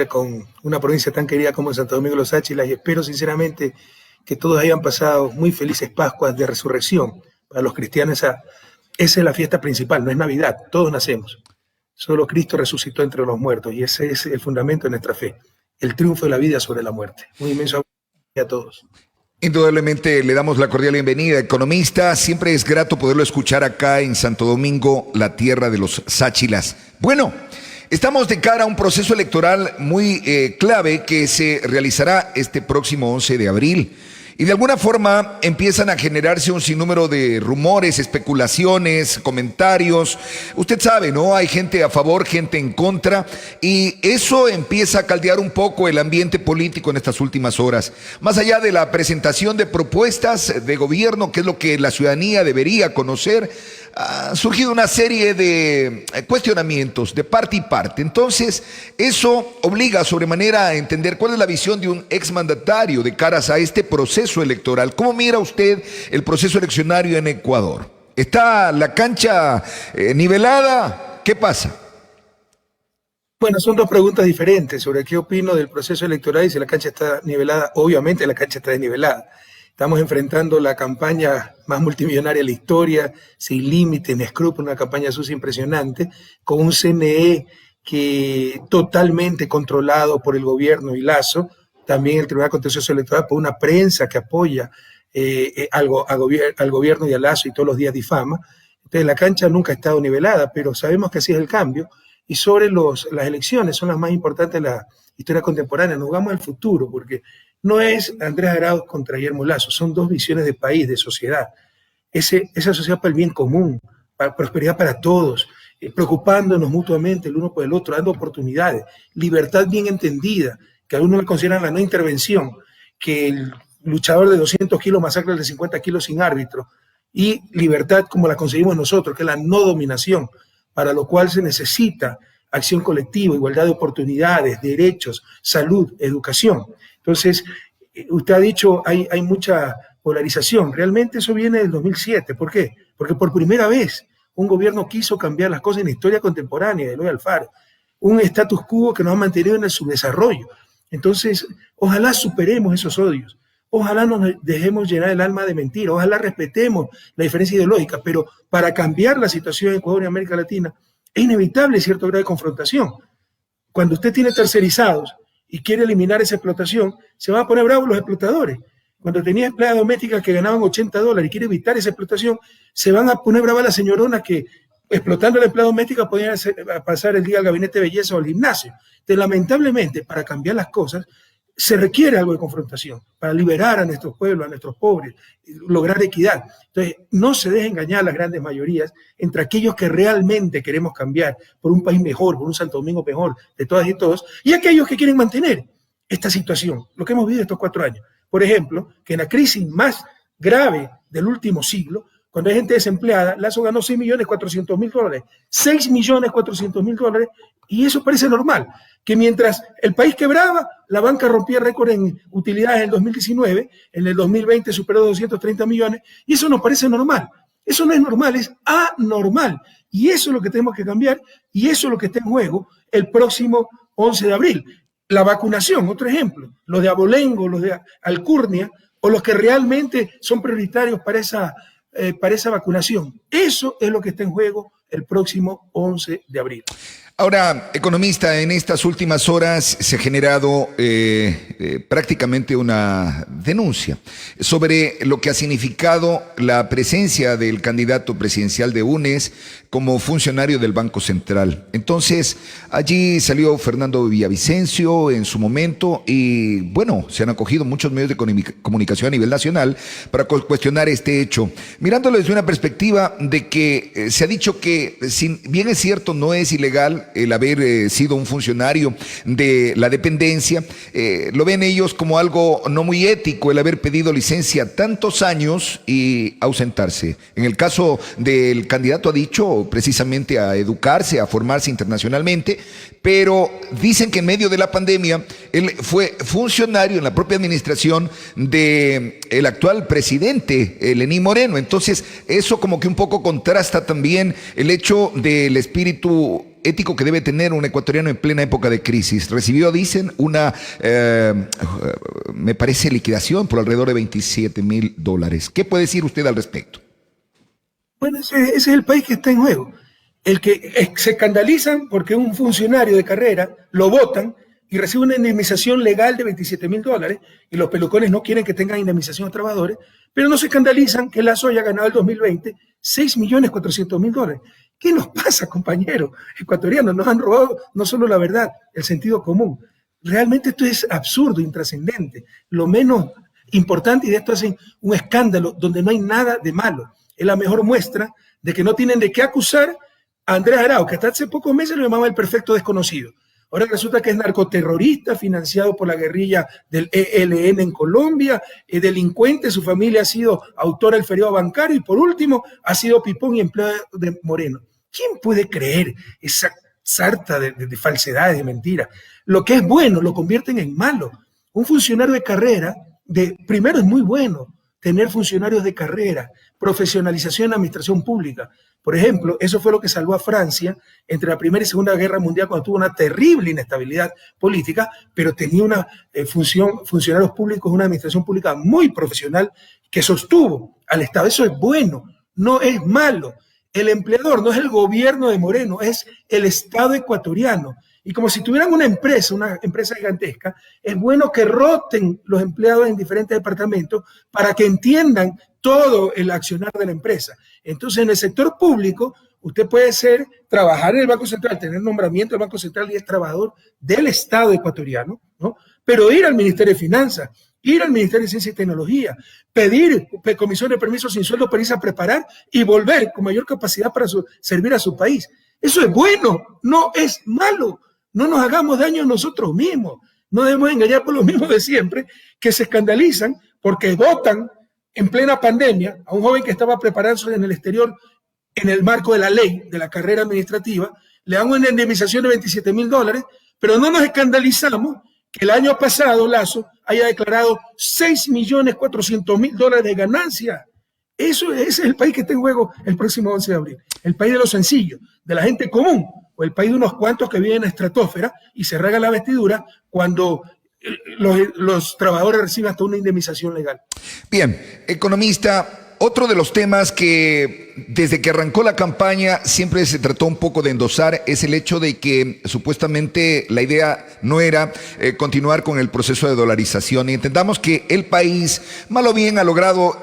con una provincia tan querida como Santo Domingo de los Áchilas, y espero sinceramente que todos hayan pasado muy felices Pascuas de Resurrección. Para los cristianos esa es la fiesta principal, no es Navidad, todos nacemos. Solo Cristo resucitó entre los muertos y ese es el fundamento de nuestra fe, el triunfo de la vida sobre la muerte. Un inmenso abrazo a todos. Indudablemente le damos la cordial bienvenida, economista. Siempre es grato poderlo escuchar acá en Santo Domingo, la tierra de los Sáchilas. Bueno, estamos de cara a un proceso electoral muy clave que se realizará este próximo 11 de abril. Y de alguna forma empiezan a generarse un sinnúmero de rumores, especulaciones, comentarios. Usted sabe, ¿no? Hay gente a favor, gente en contra, y eso empieza a caldear un poco el ambiente político en estas últimas horas. Más allá de la presentación de propuestas de gobierno, que es lo que la ciudadanía debería conocer, ha surgido una serie de cuestionamientos de parte y parte. Entonces, eso obliga sobremanera a entender cuál es la visión de un exmandatario de caras a este proceso electoral. ¿Cómo mira usted el proceso eleccionario en Ecuador? ¿Está la cancha nivelada? ¿Qué pasa? Bueno, son dos preguntas diferentes sobre qué opino del proceso electoral y si la cancha está nivelada. Obviamente la cancha está desnivelada. Estamos enfrentando la campaña más multimillonaria de la historia, sin límites ni escrúpulos, una campaña sucia impresionante, con un CNE que totalmente controlado por el gobierno y Lazo, también el Tribunal Contencioso Electoral, por una prensa que apoya al gobierno y a Lazo y todos los días difama. Entonces la cancha nunca ha estado nivelada, pero sabemos que así es el cambio. Y sobre las elecciones, son las más importantes de la historia contemporánea. Nos vamos al futuro, porque no es Andrés Arauz contra Guillermo Lasso, son dos visiones de país, de sociedad. Esa sociedad para el bien común, para prosperidad para todos, preocupándonos mutuamente el uno por el otro, dando oportunidades, libertad bien entendida, que algunos le consideran la no intervención, que el luchador de 200 kilos masacra el de 50 kilos sin árbitro, y libertad como la conseguimos nosotros, que es la no dominación, para lo cual se necesita acción colectiva, igualdad de oportunidades, derechos, salud, educación. Entonces, usted ha dicho, hay mucha polarización. Realmente eso viene del 2007. ¿Por qué? Porque por primera vez un gobierno quiso cambiar las cosas en la historia contemporánea de Eloy Alfaro. Un status quo que nos ha mantenido en el subdesarrollo. Entonces, ojalá superemos esos odios. Ojalá no nos dejemos llenar el alma de mentiras. Ojalá respetemos la diferencia ideológica. Pero para cambiar la situación en Ecuador y América Latina, es inevitable cierto grado de confrontación. Cuando usted tiene tercerizados y quiere eliminar esa explotación, se van a poner bravos los explotadores. Cuando tenía empleadas domésticas que ganaban $80 y quiere evitar esa explotación, se van a poner bravas las señoronas que, explotando la empleada doméstica, podían pasar el día al gabinete de belleza o al gimnasio. Entonces, lamentablemente, para cambiar las cosas, se requiere algo de confrontación para liberar a nuestros pueblos, a nuestros pobres, lograr equidad. Entonces, no se dejen engañar las grandes mayorías entre aquellos que realmente queremos cambiar por un país mejor, por un Santo Domingo mejor, de todas y todos, y aquellos que quieren mantener esta situación, lo que hemos vivido estos 4 años. Por ejemplo, que en la crisis más grave del último siglo, cuando hay gente desempleada, Lazo ganó $6.400.000, $6.400.000, y eso parece normal, que mientras el país quebraba, la banca rompía récord en utilidades en el 2019, en el 2020 superó 230 millones, y eso nos parece normal. Eso no es normal, es anormal, y eso es lo que tenemos que cambiar, y eso es lo que está en juego el próximo 11 de abril. La vacunación, otro ejemplo, los de Abolengo, los de Alcurnia, o los que realmente son prioritarios para esa vacunación. Eso es lo que está en juego el próximo 11 de abril. Ahora, economista, en estas últimas horas se ha generado prácticamente una denuncia sobre lo que ha significado la presencia del candidato presidencial de UNES como funcionario del Banco Central. Entonces, allí salió Fernando Villavicencio en su momento y, bueno, se han acogido muchos medios de comunicación a nivel nacional para cuestionar este hecho. Mirándolo desde una perspectiva de que se ha dicho que, si bien es cierto, no es ilegal el haber sido un funcionario de la dependencia, lo ven ellos como algo no muy ético el haber pedido licencia tantos años y ausentarse. En el caso del candidato ha dicho precisamente a educarse, a formarse internacionalmente, pero dicen que en medio de la pandemia él fue funcionario en la propia administración del actual presidente, Lenín Moreno. Entonces eso como que un poco contrasta también el hecho del espíritu ético que debe tener un ecuatoriano en plena época de crisis. Recibió, dicen, me parece, liquidación por alrededor de $27,000. ¿Qué puede decir usted al respecto? Bueno, ese es el país que está en juego. El que se escandalizan porque un funcionario de carrera lo votan y recibe una indemnización legal de $27,000, y los pelucones no quieren que tengan indemnización a trabajadores, pero no se escandalizan que Lazo haya ganado el 2020 $6,400,000. ¿Qué nos pasa, compañeros ecuatorianos? Nos han robado no solo la verdad, el sentido común. Realmente esto es absurdo, intrascendente. Lo menos importante, y de esto hacen un escándalo donde no hay nada de malo. Es la mejor muestra de que no tienen de qué acusar a Andrés Arauz, que hasta hace pocos meses lo llamaba el perfecto desconocido. Ahora resulta que es narcoterrorista, financiado por la guerrilla del ELN en Colombia, delincuente, su familia ha sido autora del feriado bancario y por último ha sido pipón y empleado de Moreno. ¿Quién puede creer esa sarta de falsedades, de mentiras? Lo que es bueno lo convierten en malo. Un funcionario de carrera, primero es muy bueno tener funcionarios de carrera, profesionalización en la administración pública. Por ejemplo, eso fue lo que salvó a Francia entre la Primera y Segunda Guerra Mundial, cuando tuvo una terrible inestabilidad política, pero tenía una funcionarios públicos, una administración pública muy profesional que sostuvo al Estado. Eso es bueno, no es malo. El empleador no es el gobierno de Moreno, es el Estado ecuatoriano. Y como si tuvieran una empresa gigantesca, es bueno que roten los empleados en diferentes departamentos para que entiendan todo el accionar de la empresa. Entonces, en el sector público, usted puede trabajar en el Banco Central, tener nombramiento del Banco Central y es trabajador del Estado ecuatoriano, ¿no? Pero ir al Ministerio de Finanzas, ir al Ministerio de Ciencia y Tecnología, pedir comisión de permisos sin sueldo para irse a preparar y volver con mayor capacidad para servir a su país. Eso es bueno, no es malo. No nos hagamos daño a nosotros mismos. No debemos engañar por los mismos de siempre, que se escandalizan porque votan en plena pandemia a un joven que estaba preparándose en el exterior en el marco de la ley, de la carrera administrativa, le dan una indemnización de $27,000, pero no nos escandalizamos que el año pasado Lazo haya declarado $6,400,000 de ganancia. Ese es el país que está en juego el próximo 11 de abril. El país de los sencillos, de la gente común, o el país de unos cuantos que viven en la estratosfera y se regan la vestidura cuando los trabajadores reciben hasta una indemnización legal. Bien, economista, otro de los temas que desde que arrancó la campaña siempre se trató un poco de endosar es el hecho de que supuestamente la idea no era continuar con el proceso de dolarización, y entendamos que el país, mal o bien, ha logrado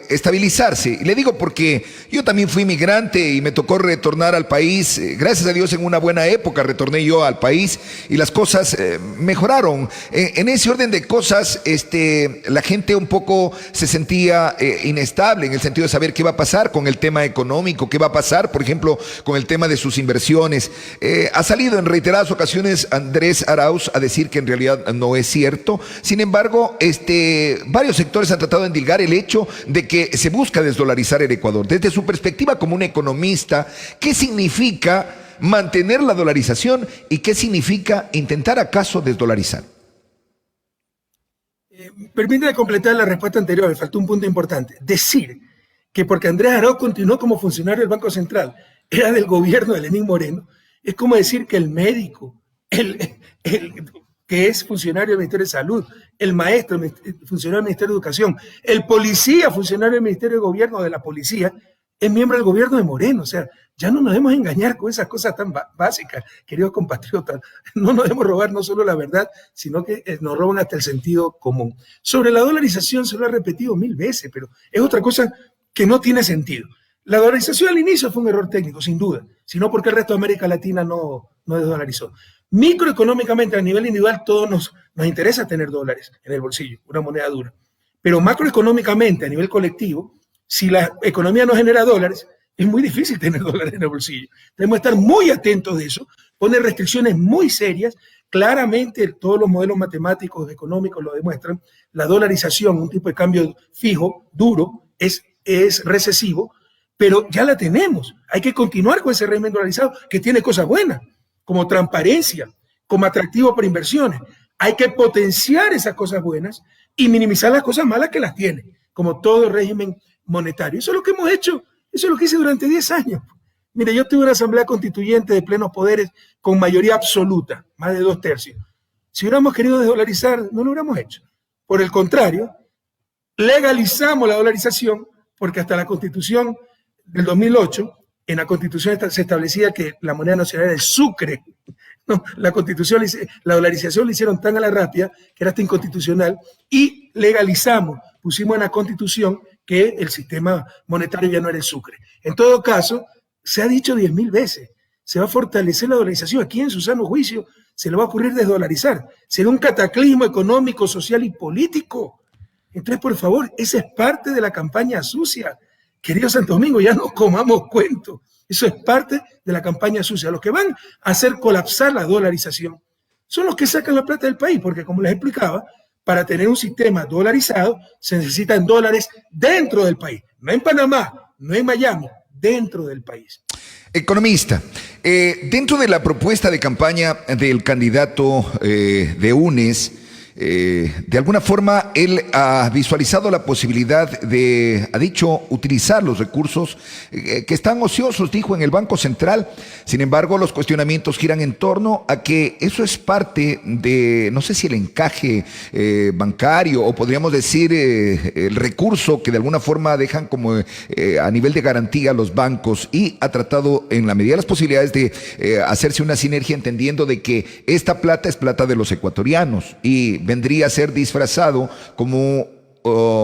estabilizarse. Y le digo porque yo también fui migrante y me tocó retornar al país. Gracias a Dios, en una buena época retorné yo al país y las cosas mejoraron. En ese orden de cosas, la gente un poco se sentía inestable en el sentido de saber qué va a pasar con el tema económico, qué va a pasar, por ejemplo, con el tema de sus inversiones. Ha salido en reiteradas ocasiones Andrés Arauz a decir que en realidad no es cierto. Sin embargo, varios sectores han tratado de endilgar el hecho de que se busca desdolarizar el Ecuador. Desde su perspectiva como un economista, ¿qué significa mantener la dolarización y qué significa intentar acaso desdolarizar? Permítame completar la respuesta anterior, me faltó un punto importante. Decir que porque Andrés Arauz continuó como funcionario del Banco Central era del gobierno de Lenín Moreno, es como decir que el médico, que es funcionario del Ministerio de Salud, el maestro, funcionario del Ministerio de Educación, el policía, funcionario del Ministerio de Gobierno de la Policía, es miembro del gobierno de Moreno. O sea, ya no nos debemos engañar con esas cosas tan básicas, queridos compatriotas. No nos debemos robar no solo la verdad, sino que nos roban hasta el sentido común. Sobre la dolarización se lo he repetido 1000 veces, pero es otra cosa que no tiene sentido. La dolarización al inicio fue un error técnico, sin duda, sino porque el resto de América Latina no desdolarizó. Microeconómicamente, a nivel individual, todos nos interesa tener dólares en el bolsillo, una moneda dura. Pero macroeconómicamente, a nivel colectivo, si la economía no genera dólares, es muy difícil tener dólares en el bolsillo. Debemos estar muy atentos de eso, poner restricciones muy serias. Claramente, todos los modelos matemáticos, económicos lo demuestran. La dolarización, un tipo de cambio fijo, duro, es recesivo, pero ya la tenemos. Hay que continuar con ese régimen dolarizado que tiene cosas buenas, como transparencia, como atractivo para inversiones. Hay que potenciar esas cosas buenas y minimizar las cosas malas que las tiene, como todo régimen monetario. Eso es lo que hemos hecho, eso es lo que hice durante 10 años. Mire, yo tuve una asamblea constituyente de plenos poderes con mayoría absoluta, más de 2/3. Si hubiéramos querido desdolarizar, no lo hubiéramos hecho. Por el contrario, legalizamos la dolarización porque hasta la Constitución del 2008, en la Constitución se establecía que la moneda nacional era el sucre. No, la Constitución, la dolarización la hicieron tan a la rápida que era hasta inconstitucional y legalizamos, pusimos en la Constitución que el sistema monetario ya no era el sucre. En todo caso, se ha dicho 10.000 veces, se va a fortalecer la dolarización. Aquí en su sano juicio se le va a ocurrir desdolarizar. Será un cataclismo económico, social y político. Entonces, por favor, esa es parte de la campaña sucia. Querido Santo Domingo, ya no comamos cuentos. Eso es parte de la campaña sucia. Los que van a hacer colapsar la dolarización son los que sacan la plata del país, porque como les explicaba, para tener un sistema dolarizado se necesitan dólares dentro del país, no en Panamá, no en Miami, dentro del país. Economista, dentro de la propuesta de campaña del candidato de UNES, de alguna forma él ha visualizado la posibilidad de, ha dicho, utilizar los recursos que están ociosos, dijo, en el Banco Central. Sin embargo, los cuestionamientos giran en torno a que eso es parte de, no sé si el encaje bancario o podríamos decir el recurso que de alguna forma dejan como a nivel de garantía los bancos, y ha tratado en la medida de las posibilidades de hacerse una sinergia entendiendo de que esta plata es plata de los ecuatorianos y vendría a ser disfrazado como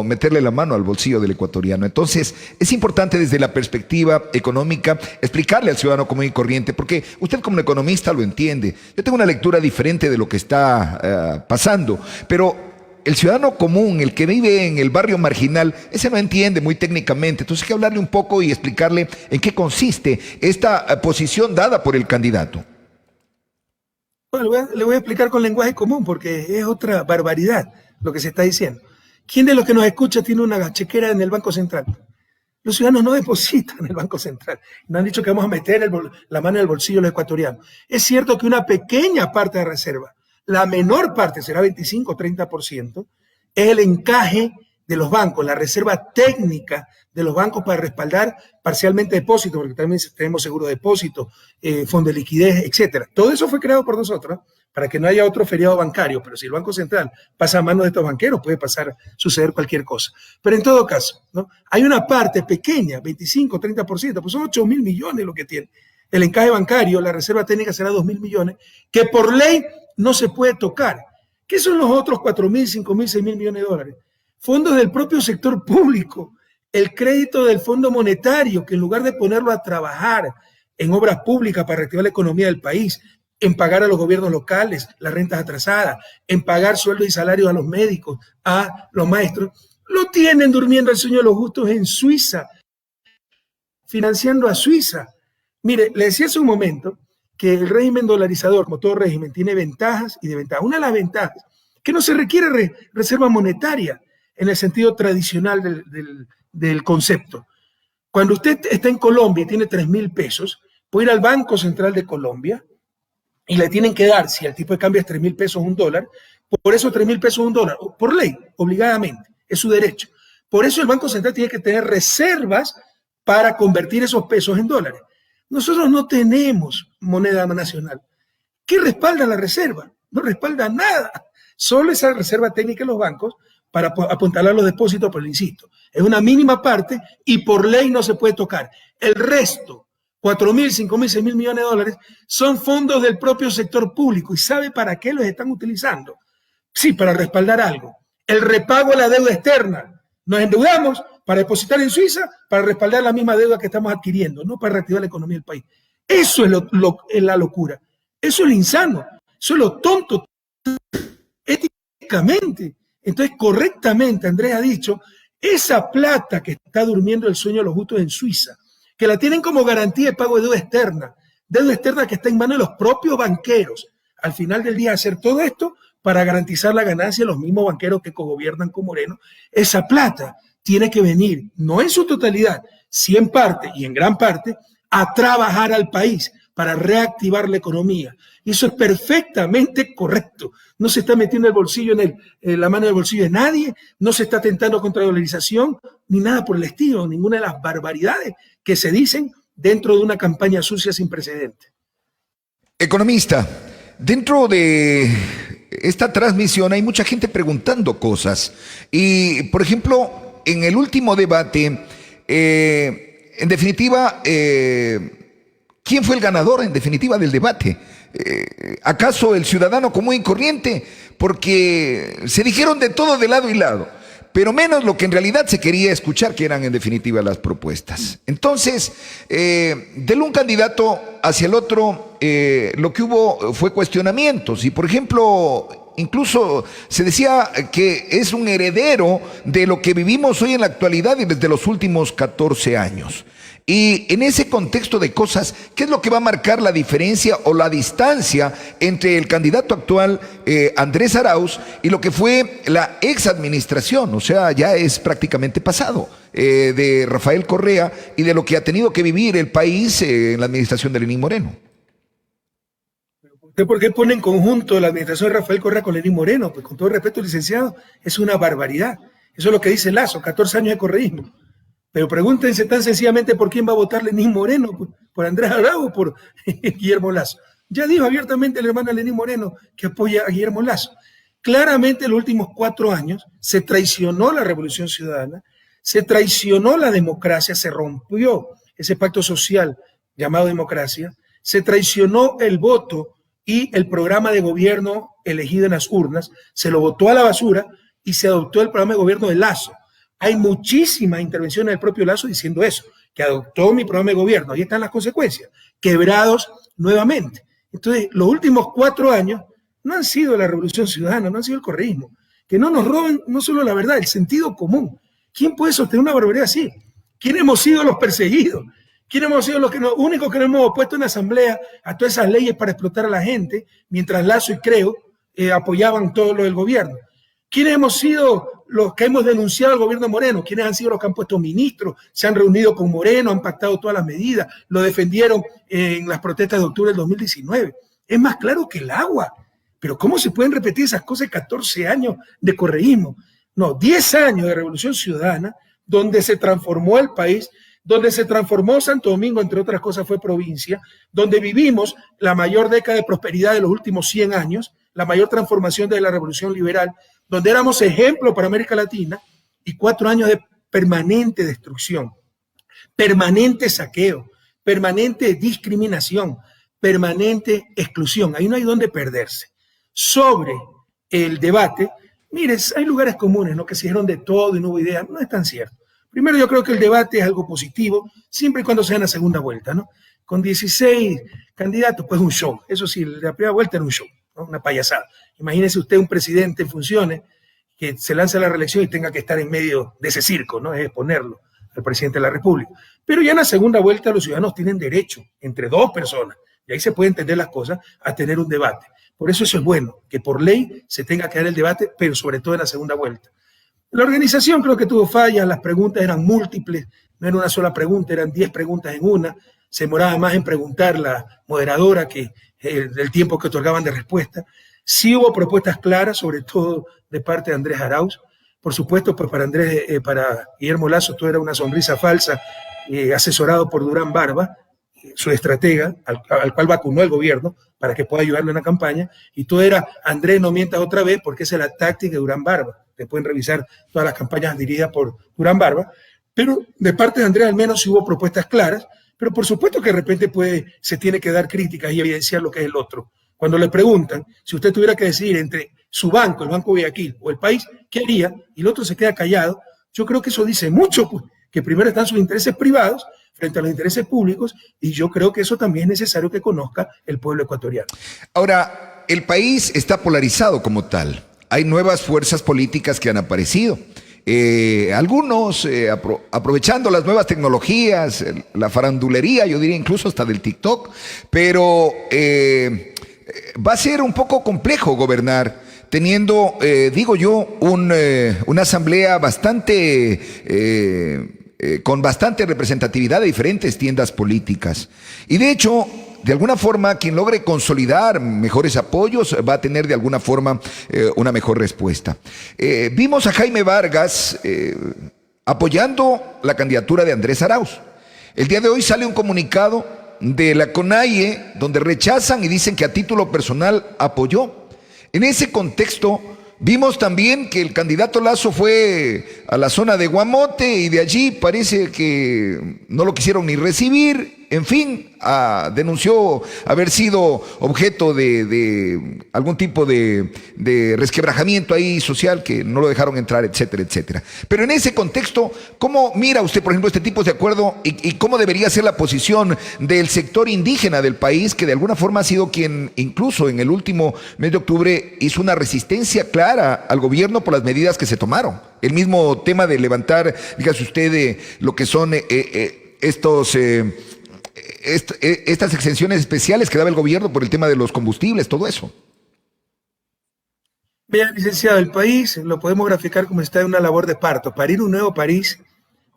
meterle la mano al bolsillo del ecuatoriano. Entonces, es importante desde la perspectiva económica explicarle al ciudadano común y corriente, porque usted como economista lo entiende. Yo tengo una lectura diferente de lo que está pasando, pero el ciudadano común, el que vive en el barrio marginal, ese no entiende muy técnicamente. Entonces hay que hablarle un poco y explicarle en qué consiste esta posición dada por el candidato. Bueno, le voy a explicar con lenguaje común porque es otra barbaridad lo que se está diciendo. ¿Quién de los que nos escucha tiene una chequera en el Banco Central? Los ciudadanos no depositan en el Banco Central. Nos han dicho que vamos a meter la mano en el bolsillo de los ecuatorianos. Es cierto que una pequeña parte de reserva, la menor parte, será 25 o 30%, es el encaje de los bancos, la reserva técnica de los bancos para respaldar parcialmente depósitos, porque también tenemos seguro de depósito, fondo de liquidez, etcétera. Todo eso fue creado por nosotros para que no haya otro feriado bancario, pero si el Banco Central pasa a manos de estos banqueros, puede suceder cualquier cosa. Pero en todo caso, ¿no? Hay una parte pequeña, 25, 30%, pues son 8.000 millones lo que tiene. El encaje bancario, la reserva técnica será 2.000 millones, que por ley no se puede tocar. ¿Qué son los otros 4.000, 5.000, 6.000 millones de dólares? Fondos del propio sector público, el crédito del Fondo Monetario, que en lugar de ponerlo a trabajar en obras públicas para reactivar la economía del país, en pagar a los gobiernos locales las rentas atrasadas, en pagar sueldos y salarios a los médicos, a los maestros, lo tienen durmiendo el sueño de los justos en Suiza, financiando a Suiza. Mire, le decía hace un momento que el régimen dolarizador, como todo régimen, tiene ventajas y desventajas. Una de las ventajas, que no se requiere reserva monetaria en el sentido tradicional del concepto. Cuando usted está en Colombia y tiene 3.000 pesos, puede ir al Banco Central de Colombia y le tienen que dar, si el tipo de cambio es 3.000 pesos, $1, por esos 3.000 pesos, $1, por ley, obligadamente, es su derecho. Por eso el Banco Central tiene que tener reservas para convertir esos pesos en dólares. Nosotros no tenemos moneda nacional. ¿Qué respalda la reserva? No respalda nada. Solo esa reserva técnica de los bancos para apuntalar los depósitos, pero insisto, es una mínima parte y por ley no se puede tocar. El resto, 4.000, 5.000, 6.000 millones de dólares, son fondos del propio sector público. ¿Y sabe para qué los están utilizando? Sí, para respaldar algo. El repago de la deuda externa. Nos endeudamos para depositar en Suiza, para respaldar la misma deuda que estamos adquiriendo, no para reactivar la economía del país. Eso es la locura. Eso es lo insano. Eso es lo tonto éticamente. Entonces, correctamente, Andrés ha dicho, esa plata que está durmiendo el sueño de los justos en Suiza, que la tienen como garantía de pago de deuda externa que está en manos de los propios banqueros, al final del día hacer todo esto para garantizar la ganancia de los mismos banqueros que cogobiernan con Moreno, esa plata tiene que venir, no en su totalidad, sí en parte y en gran parte, a trabajar al país para reactivar la economía. Y eso es perfectamente correcto. No se está metiendo el bolsillo la mano en el bolsillo de nadie, no se está atentando contra la dolarización, ni nada por el estilo, ninguna de las barbaridades que se dicen dentro de una campaña sucia sin precedentes. Economista, dentro de esta transmisión hay mucha gente preguntando cosas y, por ejemplo, en el último debate, en definitiva, ¿quién fue el ganador en definitiva del debate? ¿Acaso el ciudadano común y corriente? Porque se dijeron de todo de lado y lado, pero menos lo que en realidad se quería escuchar, que eran en definitiva las propuestas. Entonces, del un candidato hacia el otro, lo que hubo fue cuestionamientos y, por ejemplo, incluso se decía que es un heredero de lo que vivimos hoy en la actualidad y desde los últimos 14 años. Y en ese contexto de cosas, ¿qué es lo que va a marcar la diferencia o la distancia entre el candidato actual, Andrés Arauz, y lo que fue la ex administración? O sea, ya es prácticamente pasado, de Rafael Correa y de lo que ha tenido que vivir el país en la administración de Lenín Moreno. ¿Por qué pone en conjunto la administración de Rafael Correa con Lenín Moreno? Pues con todo respeto, licenciado, es una barbaridad. Eso es lo que dice Lazo, 14 años de correísmo. Pero pregúntense tan sencillamente por quién va a votar Lenín Moreno, por Andrés Arauz o por Guillermo Lazo. Ya dijo abiertamente el hermano Lenín Moreno que apoya a Guillermo Lazo. Claramente en los últimos 4 años se traicionó la Revolución Ciudadana, se traicionó la democracia, se rompió ese pacto social llamado democracia, se traicionó el voto y el programa de gobierno elegido en las urnas, se lo botó a la basura y se adoptó el programa de gobierno de Lazo. Hay muchísimas intervenciones del propio Lazo diciendo eso, que adoptó mi programa de gobierno. Ahí están las consecuencias, quebrados nuevamente. Entonces, los últimos 4 años no han sido la Revolución Ciudadana, no han sido el correísmo. Que no nos roben no solo la verdad, el sentido común. ¿Quién puede sostener una barbaridad así? ¿Quién hemos sido los perseguidos? ¿Quién hemos sido los únicos que nos hemos opuesto en la asamblea a todas esas leyes para explotar a la gente, mientras Lazo y Creo apoyaban todo lo del gobierno? ¿Quiénes hemos sido los que hemos denunciado al gobierno de Moreno? ¿Quiénes han sido los que han puesto ministros? Se han reunido con Moreno, han pactado todas las medidas, lo defendieron en las protestas de octubre del 2019. Es más claro que el agua. Pero ¿cómo se pueden repetir esas cosas 14 años de correísmo? No, 10 años de Revolución Ciudadana, donde se transformó el país, donde se transformó Santo Domingo, entre otras cosas fue provincia, donde vivimos la mayor década de prosperidad de los últimos 100 años, la mayor transformación de la Revolución Liberal, donde éramos ejemplo para América Latina, y 4 años de permanente destrucción, permanente saqueo, permanente discriminación, permanente exclusión. Ahí no hay dónde perderse. Sobre el debate, mire, hay lugares comunes, ¿no?, que se dijeron de todo y no hubo idea. No es tan cierto. Primero, yo creo que el debate es algo positivo, siempre y cuando sea en la segunda vuelta, ¿no? Con 16 candidatos, pues un show. Eso sí, la primera vuelta era un show, ¿no?, una payasada. Imagínese usted un presidente en funciones que se lanza a la reelección y tenga que estar en medio de ese circo, ¿no? Es exponerlo al presidente de la República. Pero ya en la segunda vuelta los ciudadanos tienen derecho, entre 2 personas, y ahí se pueden entender las cosas, a tener un debate. Por eso es bueno, que por ley se tenga que dar el debate, pero sobre todo en la segunda vuelta. La organización creo que tuvo fallas, las preguntas eran múltiples, no era una sola pregunta, eran 10 preguntas en una, se demoraba más en preguntar la moderadora que el tiempo que otorgaban de respuesta. Sí hubo propuestas claras, sobre todo de parte de Andrés Arauz. Por supuesto, pues para Guillermo Lazo todo era una sonrisa falsa, asesorado por Durán Barba, su estratega, al cual vacunó el gobierno para que pueda ayudarlo en la campaña, y todo era Andrés, no mientas otra vez, porque esa es la táctica de Durán Barba. Te pueden revisar todas las campañas dirigidas por Durán Barba, pero de parte de Andrés al menos sí hubo propuestas claras, pero por supuesto que de repente se tiene que dar críticas y evidenciar lo que es el otro. Cuando le preguntan, si usted tuviera que decidir entre su banco, el Banco Guayaquil, o el país, ¿qué haría? Y el otro se queda callado. Yo creo que eso dice mucho, pues, que primero están sus intereses privados frente a los intereses públicos, y yo creo que eso también es necesario que conozca el pueblo ecuatoriano. Ahora, el país está polarizado como tal. Hay nuevas fuerzas políticas que han aparecido. Algunos aprovechando las nuevas tecnologías, la farandulería, yo diría incluso hasta del TikTok, pero va a ser un poco complejo gobernar teniendo, digo yo, una asamblea con bastante representatividad de diferentes tiendas políticas. Y de hecho, de alguna forma, quien logre consolidar mejores apoyos va a tener de alguna forma una mejor respuesta. Vimos a Jaime Vargas apoyando la candidatura de Andrés Arauz. El día de hoy sale un comunicado de la CONAIE donde rechazan y dicen que a título personal apoyó. En ese contexto vimos también que el candidato Lasso fue a la zona de Guamote y de allí parece que no lo quisieron ni recibir. En fin, denunció haber sido objeto de algún tipo de resquebrajamiento ahí social, que no lo dejaron entrar, etcétera, etcétera. Pero en ese contexto, ¿cómo mira usted, por ejemplo, este tipo de acuerdo y cómo debería ser la posición del sector indígena del país, que de alguna forma ha sido quien, incluso en el último mes de octubre, hizo una resistencia clara al gobierno por las medidas que se tomaron? El mismo tema de levantar, dígase usted, lo que son estas exenciones especiales que daba el gobierno por el tema de los combustibles, todo eso. Vean, licenciado, el país lo podemos graficar como está en una labor de parto, parir un nuevo país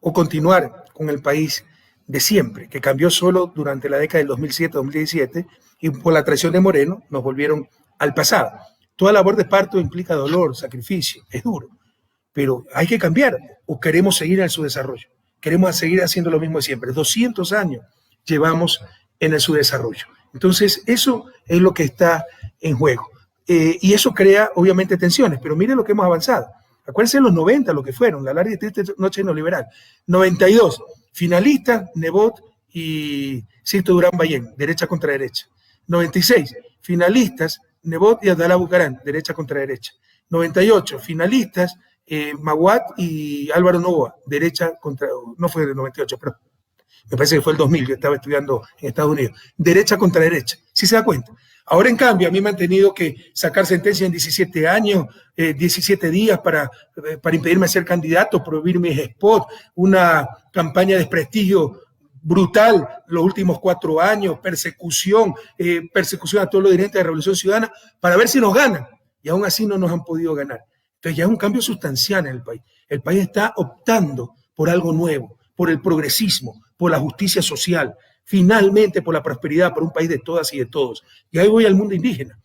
o continuar con el país de siempre, que cambió solo durante la década del 2007-2017 y por la traición de Moreno nos volvieron al pasado. Toda labor de parto implica dolor, sacrificio, es duro, pero hay que cambiar o queremos seguir en su desarrollo, queremos seguir haciendo lo mismo de siempre. 200 años llevamos en el subdesarrollo. Entonces, eso es lo que está en juego. Y eso crea, obviamente, tensiones, pero mire lo que hemos avanzado. Acuérdense en los 90 lo que fueron, la larga y triste noche neoliberal. 92, finalistas, Nebot y Sixto Durán Ballén, derecha contra derecha. 96, finalistas, Nebot y Abdalá Bucarán, derecha contra derecha. 98, finalistas, Maguad y Álvaro Novoa, derecha contra, no fue el 98, pero me parece que fue el 2000, yo estaba estudiando en Estados Unidos, derecha contra derecha, ¿sí se da cuenta? Ahora, en cambio, a mí me han tenido que sacar sentencia en 17 años, 17 días para impedirme ser candidato, prohibir mis spots, una campaña de desprestigio brutal los últimos 4 años, persecución a todos los dirigentes de la Revolución Ciudadana, para ver si nos ganan, y aún así no nos han podido ganar. Entonces ya es un cambio sustancial en el país. El país está optando por algo nuevo, por el progresismo, por la justicia social, finalmente por la prosperidad, por un país de todas y de todos. Y ahí voy al mundo indígena.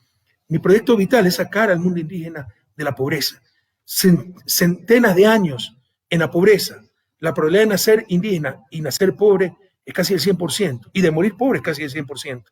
Mi proyecto vital es sacar al mundo indígena de la pobreza. Centenas de años en la pobreza. La probabilidad de nacer indígena y nacer pobre es casi el 100%, y de morir pobre es casi el 100%.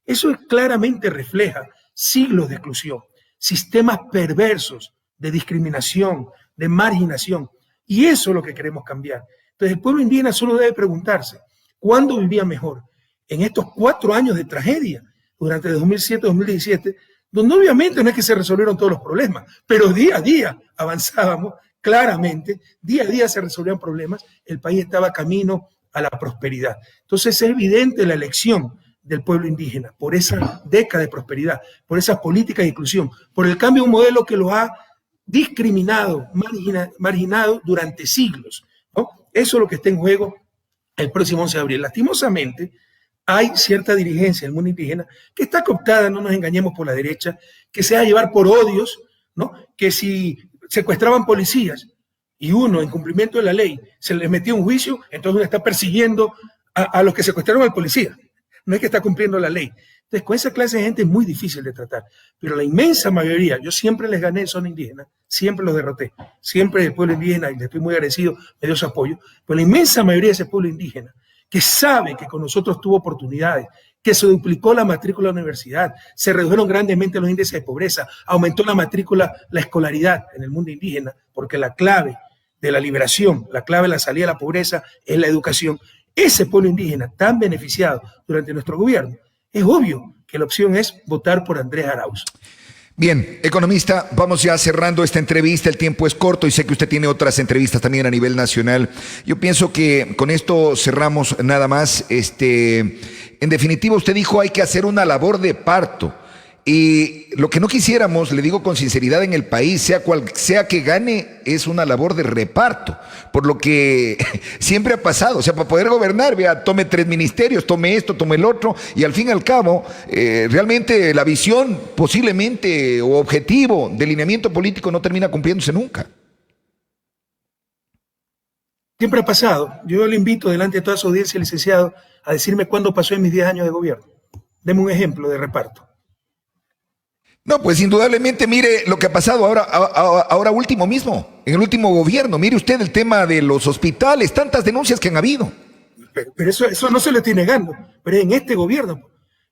Eso claramente refleja siglos de exclusión, sistemas perversos de discriminación, de marginación, y eso es lo que queremos cambiar. Entonces, el pueblo indígena solo debe preguntarse, ¿cuándo vivía mejor? En estos 4 años de tragedia, durante el 2007-2017, donde obviamente no es que se resolvieron todos los problemas, pero día a día avanzábamos claramente, día a día se resolvían problemas, el país estaba camino a la prosperidad. Entonces, es evidente la elección del pueblo indígena por esa década de prosperidad, por esas políticas de inclusión, por el cambio de un modelo que los ha discriminado, marginado durante siglos, ¿no? Eso es lo que está en juego el próximo 11 de abril. Lastimosamente, hay cierta dirigencia del mundo indígena que está cooptada, no nos engañemos, por la derecha, que se va a llevar por odios, ¿no? Que si secuestraban policías y uno, en cumplimiento de la ley, se les metía un juicio, entonces uno está persiguiendo a los que secuestraron al policía. No es que está cumpliendo la ley. Entonces, con esa clase de gente es muy difícil de tratar. Pero la inmensa mayoría, yo siempre les gané en zona indígena, siempre los derroté. Siempre el pueblo indígena, y le estoy muy agradecido, me dio su apoyo. Pero la inmensa mayoría de ese pueblo indígena, que sabe que con nosotros tuvo oportunidades, que se duplicó la matrícula de la universidad, se redujeron grandemente los índices de pobreza, aumentó la matrícula, la escolaridad en el mundo indígena, porque la clave de la liberación, la clave de la salida de la pobreza es la educación. Ese pueblo indígena tan beneficiado durante nuestro gobierno, es obvio que la opción es votar por Andrés Arauz. Bien, economista, vamos ya cerrando esta entrevista, el tiempo es corto y sé que usted tiene otras entrevistas también a nivel nacional. Yo pienso que con esto cerramos nada más. En definitiva, usted dijo hay que hacer una labor de parto. Y lo que no quisiéramos, le digo con sinceridad, en el país, sea cual sea que gane, es una labor de reparto, por lo que siempre ha pasado. O sea, para poder gobernar, vea, tome 3 ministerios, tome esto, tome el otro, y al fin y al cabo, realmente la visión posiblemente o objetivo de lineamiento político no termina cumpliéndose nunca. Siempre ha pasado. Yo le invito delante de toda su audiencia, licenciado, a decirme cuándo pasó en mis 10 años de gobierno. Deme un ejemplo de reparto. No, pues indudablemente, mire lo que ha pasado ahora último mismo, en el último gobierno. Mire usted el tema de los hospitales, tantas denuncias que han habido. Pero eso no se lo estoy negando, pero es en este gobierno,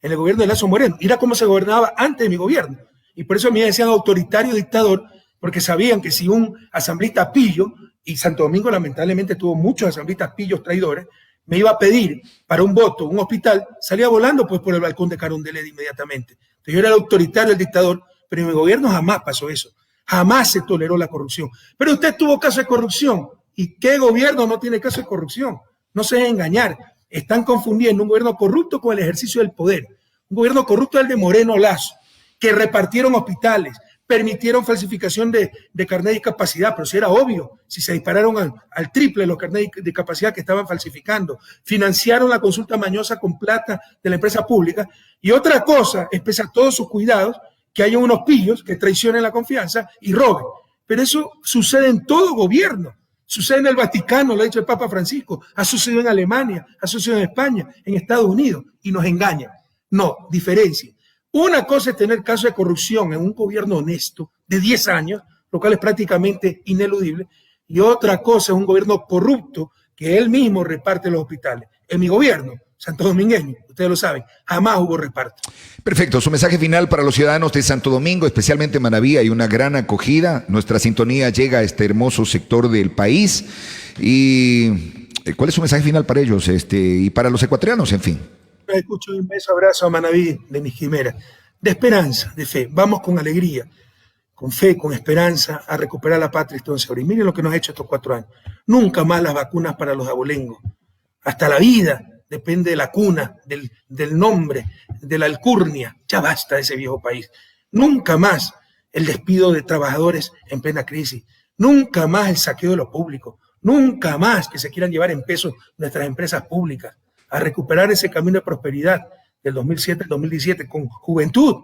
en el gobierno de Lazo Moreno. Mira cómo se gobernaba antes de mi gobierno. Y por eso a mí me decían autoritario dictador, porque sabían que si un asambleísta pillo, y Santo Domingo lamentablemente tuvo muchos asambleístas pillos traidores, me iba a pedir para un voto, un hospital, salía volando pues por el balcón de Carondelet inmediatamente. Entonces yo era el autoritario, el dictador, pero en mi gobierno jamás pasó eso. Jamás se toleró la corrupción. Pero usted tuvo caso de corrupción. ¿Y qué gobierno no tiene caso de corrupción? No se dejen engañar. Están confundiendo un gobierno corrupto con el ejercicio del poder. Un gobierno corrupto es el de Moreno Lazo, que repartieron hospitales, permitieron falsificación de carnet de discapacidad, pero si era obvio, si se dispararon al triple los carnet de discapacidad que estaban falsificando, financiaron la consulta mañosa con plata de la empresa pública, y otra cosa es, pese a todos sus cuidados, que haya unos pillos que traicionen la confianza y roben. Pero eso sucede en todo gobierno, sucede en el Vaticano, lo ha dicho el Papa Francisco, ha sucedido en Alemania, ha sucedido en España, en Estados Unidos, y nos engañan. No, diferencia. Una cosa es tener casos de corrupción en un gobierno honesto de 10 años, lo cual es prácticamente ineludible, y otra cosa es un gobierno corrupto que él mismo reparte los hospitales. En mi gobierno, Santo Domingueño, ustedes lo saben, jamás hubo reparto. Perfecto, su mensaje final para los ciudadanos de Santo Domingo, especialmente Manaví, hay una gran acogida, nuestra sintonía llega a este hermoso sector del país, y ¿cuál es su mensaje final para ellos y para los ecuatorianos, en fin? Escucho un beso, abrazo a Manaví de mis quimeras, de esperanza, de fe. Vamos con alegría, con fe, con esperanza a recuperar la patria entonces. Y miren lo que nos ha hecho estos 4 años. Nunca más las vacunas para los abolengos. Hasta la vida depende de la cuna, del nombre, de la alcurnia. Ya basta de ese viejo país. Nunca más el despido de trabajadores en plena crisis. Nunca más el saqueo de lo público. Nunca más que se quieran llevar en pesos nuestras empresas públicas. A recuperar ese camino de prosperidad del 2007 al 2017 con juventud,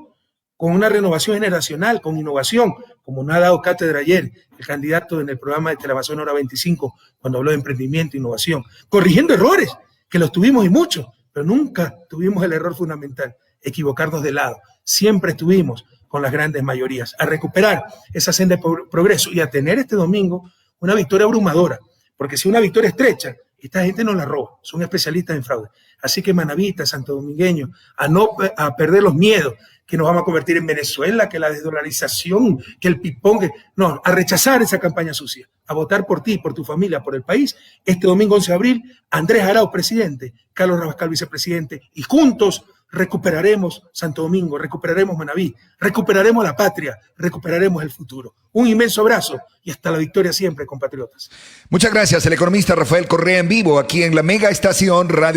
con una renovación generacional, con innovación, como nos ha dado cátedra ayer el candidato en el programa de Televisión Hora 25, cuando habló de emprendimiento e innovación, corrigiendo errores, que los tuvimos y muchos, pero nunca tuvimos el error fundamental, equivocarnos de lado. Siempre estuvimos con las grandes mayorías, a recuperar esa senda de progreso y a tener este domingo una victoria abrumadora, porque si una victoria estrecha, esta gente no la roba, son especialistas en fraude. Así que manavitas, santodomingueños, a perder los miedos, que nos vamos a convertir en Venezuela, que la desdolarización, que el pipón, no, a rechazar esa campaña sucia, a votar por ti, por tu familia, por el país. Este domingo 11 de abril, Andrés Arauz, presidente, Carlos Rabascal, vicepresidente, y juntos recuperaremos Santo Domingo, recuperaremos Manaví, recuperaremos la patria, recuperaremos el futuro. Un inmenso abrazo y hasta la victoria siempre, compatriotas. Muchas gracias, el economista Rafael Correa en vivo aquí en la Mega Estación Radio.